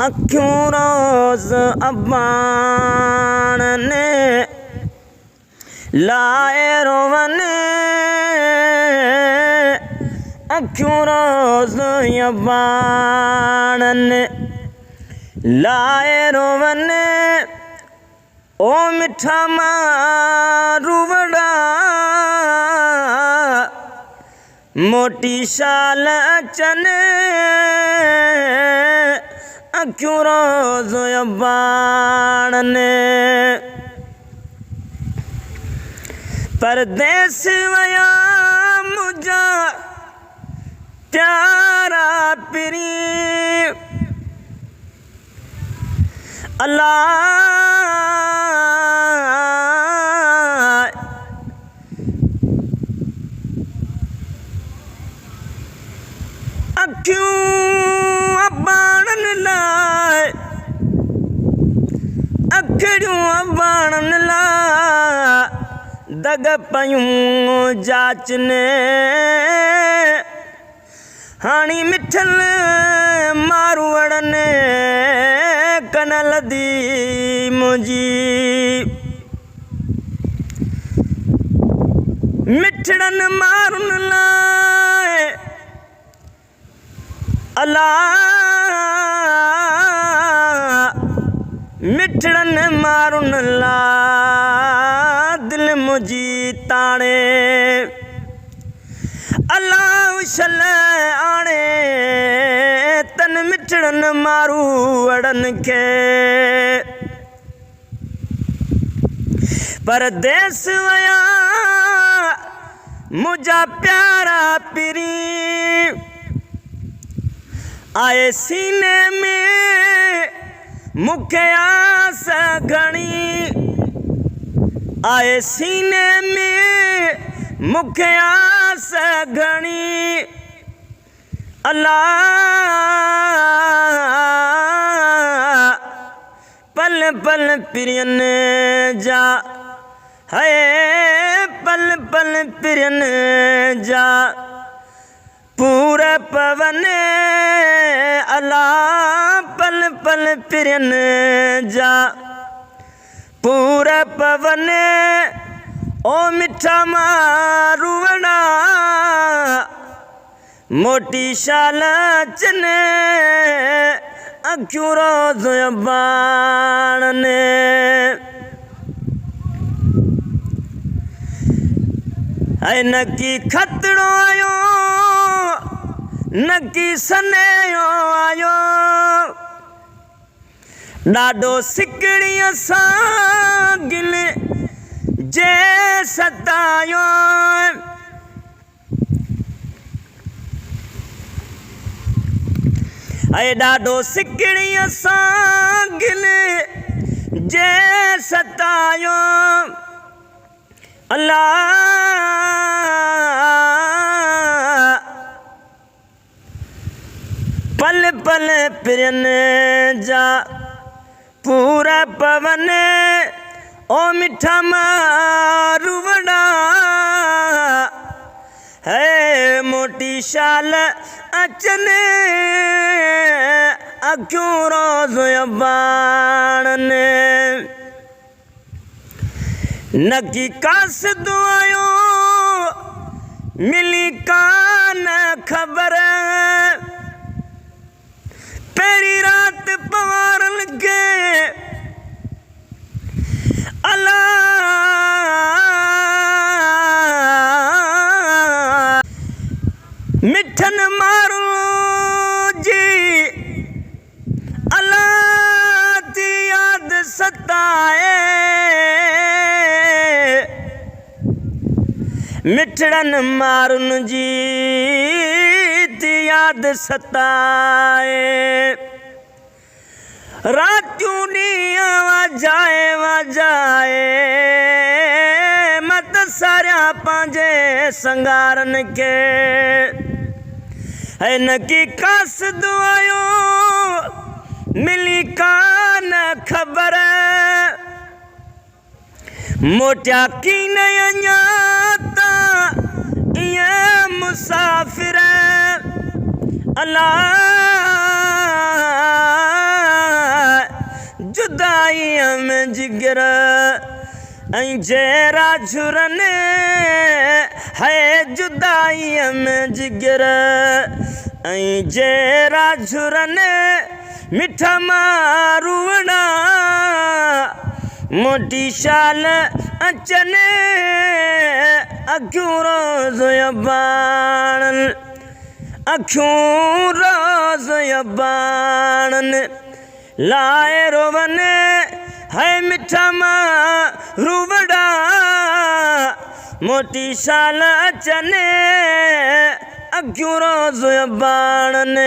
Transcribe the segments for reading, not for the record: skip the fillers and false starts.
अखियों रोज अबान ने लाए रोवने अखियों रोज अबान ने लाए रोवने ओ मिठा मारूवड़ा मोटी शाल चने अखियों रोज अबान ने परदेस वया मुझा प्यारा पिरी अल्लाह अखियों अबाणन लाए अखियों अबाणन ला दग पयूं जाचने हाणी मिठल मारूवड़ने कनल दी मुझी मिठड़न मारुन लाए अल्लाह मिठड़न मारुन ला दिल मुझी ताणे अल्लाह उछल आणे तन मिठड़न मारू अड़न के परदेस वया मुझा प्यारा पिरी आए सीने में मुखे आस घणी आए सीने में मुखे आस घणी अल्लाह पल पल प्रियन जा है पल पल प्रियन जा पूरे पवन अल्लाह पल पल प्रियन जा पूरे पवन ओ मिठा मारूवड़ा मोटी शाल चने अखियों रोज अबान ने नकी खतड़ो आयो नकी सनेयो आयो ॾाढो सिकड़ीअ सां गिल जे सतायो ॾाढो सिकड़ीअ सां गिल जे सतायो अल्लाह पल पल प्रियन जा पूरा पवन ओ मिठा मारूवड़ा है मोटी शाल अचने अखियों रोज अबान ने नकी कास दुआयो मिली कान खबर पहली रात पवारन के अल्लाह मिठन मारू जी अल्लाह ती याद सताए मिठड़न मारुन जी ती याद सताए रातूं ॾींहं वजाए मत सारिया पंहिंजे संगारन के हिन की कास दुआयो मिली कान खबर मोटिया की नया ये मुसाफिर अल्लाह जुदाई में जिगर ऐं जेरा झुरन है जुदाई में जिगर ऐं जेरा झुरन मिठा मारूवड़ा मोटी शाल अचने अखियूं रोज़ बाणन अखियूं रोज़ बाणन लाए रोवन है मिठा मारूवड़ा मोटी शाल अचने अखियूं रोज़ बाणन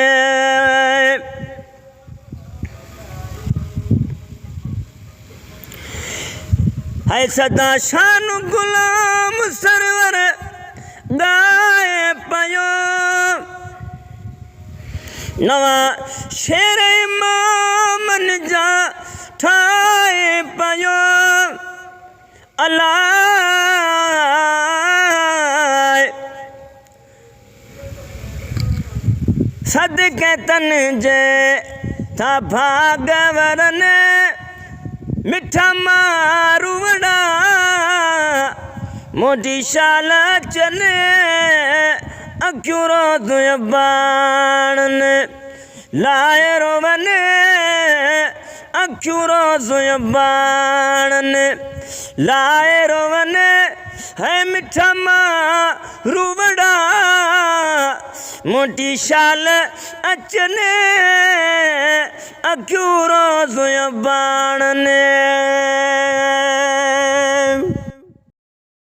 है सदा शान गुलाम सरवर गाए पयो नवा शेर इमामन जा ठाए पयो अल्लाह सदके तन जे था भागवरन मिठा मारूवड़ा मोटी शाल चने अखियूं रोज़ बाणन लाए रोवन अखियूं रोज़ बाणन लाए रोवन है मिठा मारूवड़ा मोटी शाल अचने अखियूं रोज़ बाणन